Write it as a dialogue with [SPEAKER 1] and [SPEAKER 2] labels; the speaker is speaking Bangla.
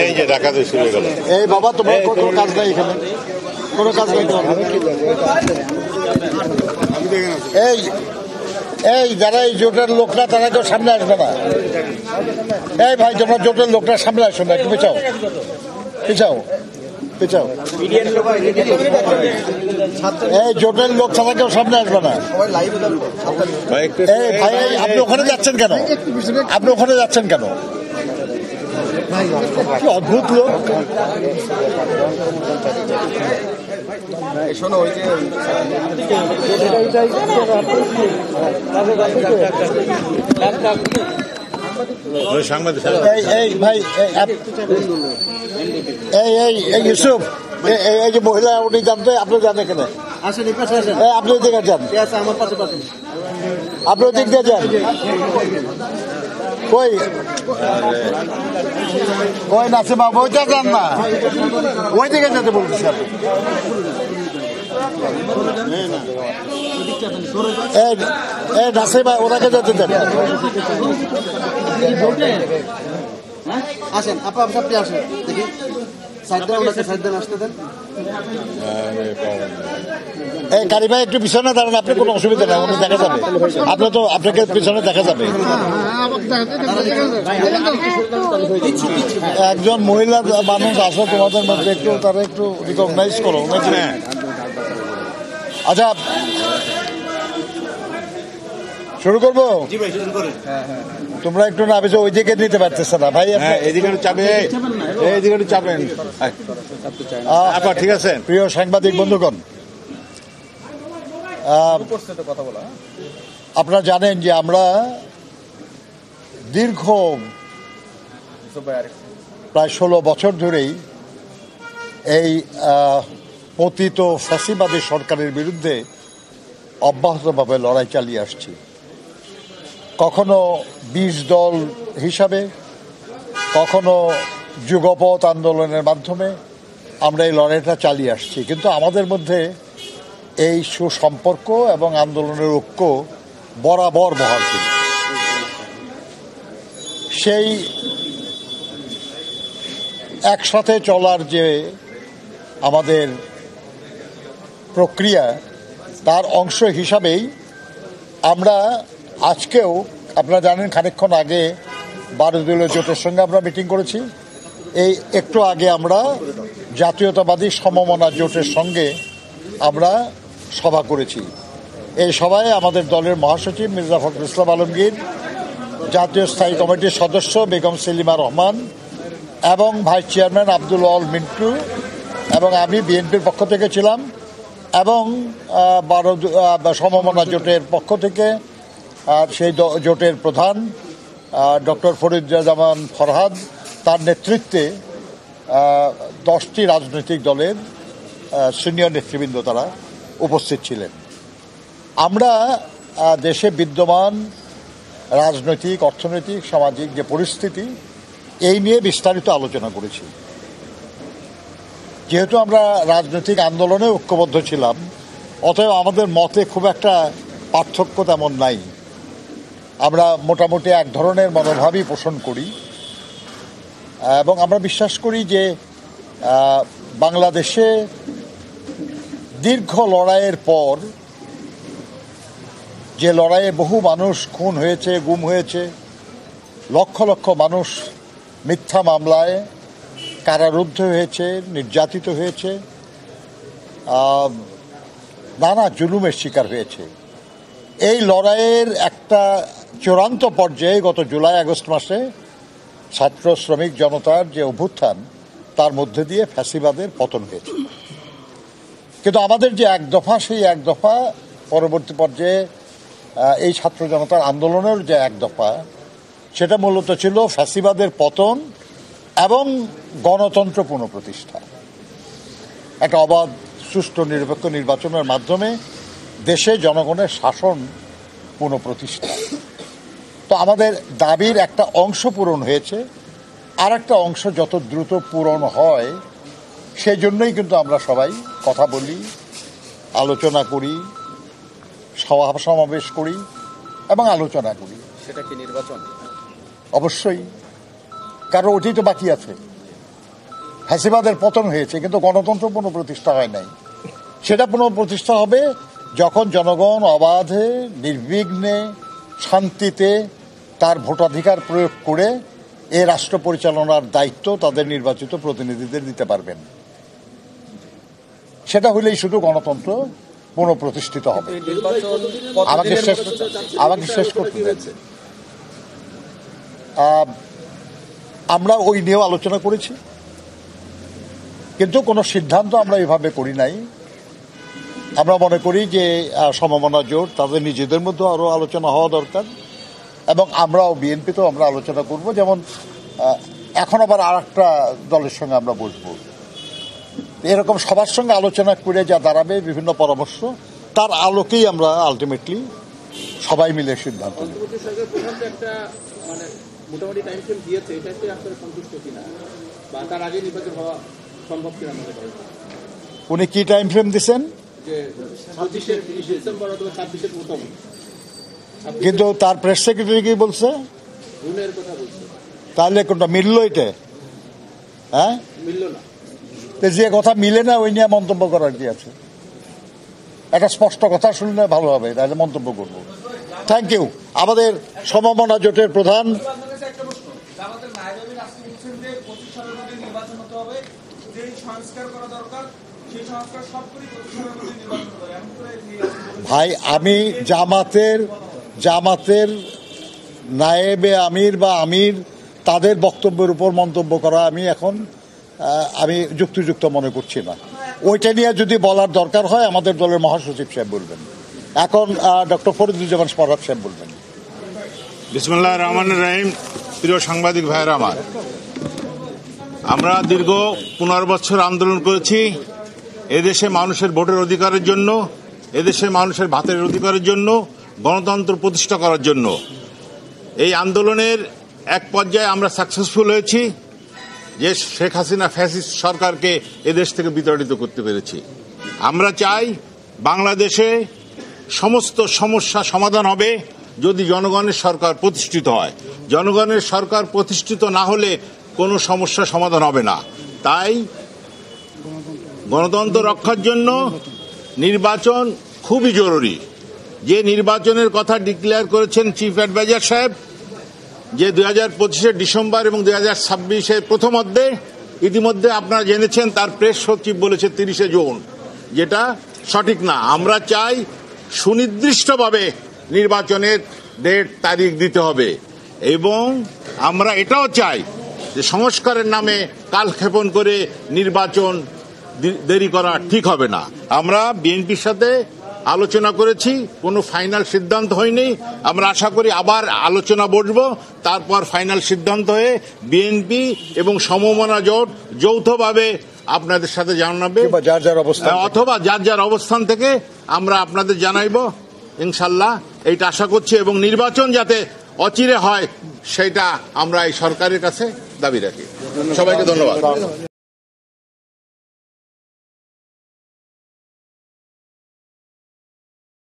[SPEAKER 1] এই যে ডাকাতি শুরু হয়ে গেল।
[SPEAKER 2] এই বাবা, তোমার কোনো কাজ নাই এখানে, কোনো কাজ নাই তোমার। এই এই যারা এই জোটের লোকরা তারা কেউ সামনে আসবে না। এই ভাই, তোমরা জোটের লোকরা সামনে আসো না, একটু পিছাও পিছাও পিছাও। এই জোটের লোক ছাড়া কেউ সামনে আসবে না। এই ভাই, আপনি ওখানে যাচ্ছেন কেন? আপনি ওখানে যাচ্ছেন কেন? কি অদ্ভুত লোক। এই ভাই, এই ইউসুফ, এই যে মহিলা উনি জানতে, আপনি জানেন কেন? আপনি ওদিকে যান, আপনি ওদিক দিয়ে যান। কই কই নাসিম বাবু, ওইটা যান না, ওই দিকে যেতে বলতেছি। এই নাসিম ভাই, ওনাকে যেতে দেন। আসেন আপনি আসেন, দেখি এই কারি ভাই একটু পিছনে দাঁড়ান, আপনি কোনো অসুবিধা নেই, উনি দেখা যাবে। আপনি তো, আপনাকে পিছনে দেখা যাবে। একজন মহিলা মানুষ আসো তোমাদের মধ্যে, একটু তারা একটু রিকগনাইজ করো নাকি? আচ্ছা, শুরু করবো? তোমরা একটু না বেশি ওই দিকে নিতে পারতেছে না ভাই,
[SPEAKER 1] এদিকে চাপে, এইদিকে চাপেন। ঠিক আছে।
[SPEAKER 2] প্রিয় সাংবাদিক বন্ধুগণ, আপনারা জানেন যে আমরা দীর্ঘ প্রায় 16 বছর ধরেই এই পতিত ফ্যাসিবাদী সরকারের বিরুদ্ধে অব্যাহতভাবে লড়াই চালিয়ে আসছি। কখনো 20 দল হিসাবে, কখনো যুগপৎ আন্দোলনের মাধ্যমে আমরা এই লড়াইটা চালিয়ে আসছি। কিন্তু আমাদের মধ্যে এই সুসম্পর্ক এবং আন্দোলনের ঐক্য বরাবর বহাল ছিল। সেই একসাথে চলার যে আমাদের প্রক্রিয়া, তার অংশ হিসাবেই আমরা আজকেও, আপনারা জানেন খানিকক্ষণ আগে 12 দলীয় জোটের সঙ্গে আমরা মিটিং করেছি। এই একটু আগে আমরা জাতীয়তাবাদী সমমনা জোটের সঙ্গে আমরা সভা করেছি। এই সভায় আমাদের দলের মহাসচিব মির্জা ফখরুল ইসলাম আলমগীর, জাতীয় স্থায়ী কমিটির সদস্য বেগম সেলিমা রহমান এবং ভাইস চেয়ারম্যান আব্দুল ওয়াল মিন্টু এবং আমি বিএনপির পক্ষ থেকে ছিলাম, এবং 12 সমমনা জোটের পক্ষ থেকে সেই জোটের প্রধান ডক্টর ফরিদুজ্জামান ফরহাদ, তার নেতৃত্বে 10টি রাজনৈতিক দলের সিনিয়র নেতৃবৃন্দ তারা উপস্থিত ছিলেন। আমরা দেশে বিদ্যমান রাজনৈতিক, অর্থনৈতিক, সামাজিক যে পরিস্থিতি, এই নিয়ে বিস্তারিত আলোচনা করেছি। যেহেতু আমরা রাজনৈতিক আন্দোলনে ঐক্যবদ্ধ ছিলাম, অতএব আমাদের মতে খুব একটা পার্থক্য তেমন নাই। আমরা মোটামুটি এক ধরনের মনোভাবই পোষণ করি এবং আমরা বিশ্বাস করি যে বাংলাদেশে দীর্ঘ লড়াইয়ের পর, যে লড়াইয়ে বহু মানুষ খুন হয়েছে, গুম হয়েছে, লক্ষ লক্ষ মানুষ মিথ্যা মামলায় কারারুদ্ধ হয়েছে, নির্যাতিত হয়েছে, নানা জুলুমের শিকার হয়েছে, এই লড়াইয়ের একটা চূড়ান্ত পর্যায়ে গত জুলাই আগস্ট মাসে ছাত্র শ্রমিক জনতার যে অভ্যুত্থান, তার মধ্যে দিয়ে ফ্যাসিবাদের পতন হয়েছে। কিন্তু আমাদের যে এক দফা, সেই এক দফা পরবর্তী পর্যায়ে এই ছাত্র জনতার আন্দোলনের যে এক দফা, সেটা মূলত ছিল ফ্যাসিবাদের পতন এবং গণতন্ত্র পুনঃপ্রতিষ্ঠা। একটা অবাধ, সুষ্ঠু, নিরপেক্ষ নির্বাচনের মাধ্যমে দেশে জনগণের শাসন পুনঃপ্রতিষ্ঠা। তো আমাদের দাবির একটা অংশ পূরণ হয়েছে, আর একটা অংশ যত দ্রুত পূরণ হয় সেই জন্যই কিন্তু আমরা সবাই কথা বলি, আলোচনা করি, সভা সমাবেশ করি এবং আলোচনা করি।
[SPEAKER 3] সেটা কি নির্বাচন?
[SPEAKER 2] অবশ্যই কারণ ওটি তো বাকি আছে। ফ্যাসিবাদের পতন হয়েছে, কিন্তু গণতন্ত্র পুনঃপ্রতিষ্ঠা হয় নাই। সেটা পুনঃপ্রতিষ্ঠা হবে যখন জনগণ অবাধে, নির্বিঘ্নে, শান্তিতে তার ভোটাধিকার প্রয়োগ করে এ রাষ্ট্র পরিচালনার দায়িত্ব তাদের নির্বাচিত প্রতিনিধিদের দিতে পারবেন। সেটা হলেই শুধু গণতন্ত্র পুনঃপ্রতিষ্ঠিত হবে। আমাকে শেষ করতে দেন। আমরা ওই নিয়েও আলোচনা করেছি, কিন্তু কোনো সিদ্ধান্ত আমরা এভাবে করি নাই। আমরা মনে করি যে সমমনা জোট তাদের নিজেদের মধ্যে আরও আলোচনা হওয়া দরকার, এবং আমরাও বিএনপিতেও আমরা আলোচনা করব। যেমন এখন আবার আর একটা দলের সঙ্গে আমরা বসবো, এরকম সবার সঙ্গে আলোচনা করে যা দাঁড়াবে বিভিন্ন পরামর্শ, তার আলোকেই আমরা আলটিমেটলি সবাই মিলে সিদ্ধান্ত নেব। উনি কি টাইম ফ্রেম দিচ্ছেন? কিন্তু তার প্রেস সেক্রেটারি কি বলছে? তাহলে কোনটা মিললো? এটা হ্যাঁ, যে কথা মিলে না ওই নিয়ে মন্তব্য করার কি আছে? একটা স্পষ্ট কথা শুনলে ভালো হবে, তাহলে মন্তব্য করবো। Thank you. আমাদের সমমনা জোটের প্রধান ভাই, আমি জামাতের নায়েবে আমির বা আমির তাদের বক্তব্যের উপর মন্তব্য করা আমি যুক্তিযুক্ত মনে করছি না। ওইটা নিয়ে যদি বলার দরকার হয় আমাদের দলের মহাসচিব সাহেব বলবেন, এখন ডক্টর ফরিদুজ্জামান ফরহাদ সাহেব বলবেন।
[SPEAKER 1] বিসমিল্লাহির রহমানির রহিম। প্রিয় সাংবাদিক ভাইয়েরা আমার, আমরা দীর্ঘ 15 বছর আন্দোলন করেছি এদেশে মানুষের ভোটের অধিকারের জন্য, এদেশে মানুষের ভাতের অধিকারের জন্য, গণতন্ত্র প্রতিষ্ঠা করার জন্য। এই আন্দোলনের এক পর্যায়ে আমরা সাকসেসফুল হয়েছি যে শেখ হাসিনা ফ্যাসিস্ট সরকারকে এদেশ থেকে বিতাড়িত করতে পেরেছি। আমরা চাই বাংলাদেশে সমস্ত সমস্যা সমাধান হবে যদি জনগণের সরকার প্রতিষ্ঠিত হয়। জনগণের সরকার প্রতিষ্ঠিত না হলে কোনো সমস্যা সমাধান হবে না। তাই গণতন্ত্র রক্ষার জন্য নির্বাচন খুবই জরুরি। যে নির্বাচনের কথা ডিক্লেয়ার করেছেন চিফ অ্যাডভাইজার সাহেব, যে 2025 ডিসেম্বর এবং 2026 প্রথম অর্ধে, ইতিমধ্যে আপনারা জেনেছেন তার প্রেস সচিব বলেছে 30 জুন, যেটা সঠিক না। আমরা চাই সুনির্দিষ্টভাবে নির্বাচনের ডেট তারিখ দিতে হবে, এবং আমরা এটাও চাই যে সংস্কারের নামে কালক্ষেপণ করে নির্বাচন দেরি করা ঠিক হবে না। আমরা বিএনপির সাথে আলোচনা করেছি, কোনো ফাইনাল সিদ্ধান্ত হয়নি। আমরা আশা করি আবার আলোচনা বসবো, তারপর ফাইনাল সিদ্ধান্ত হয়ে বিএনপি এবং সমমনা জোট যৌথভাবে আপনাদের সাথে জানাবে, অথবা যার যার অবস্থান থেকে আমরা আপনাদের জানাইব ইনশাল্লাহ। এইটা আশা করছি, এবং নির্বাচন যাতে অচিরে হয় সেটা আমরা এই সরকারের কাছে দাবি রাখি। সবাইকে ধন্যবাদ।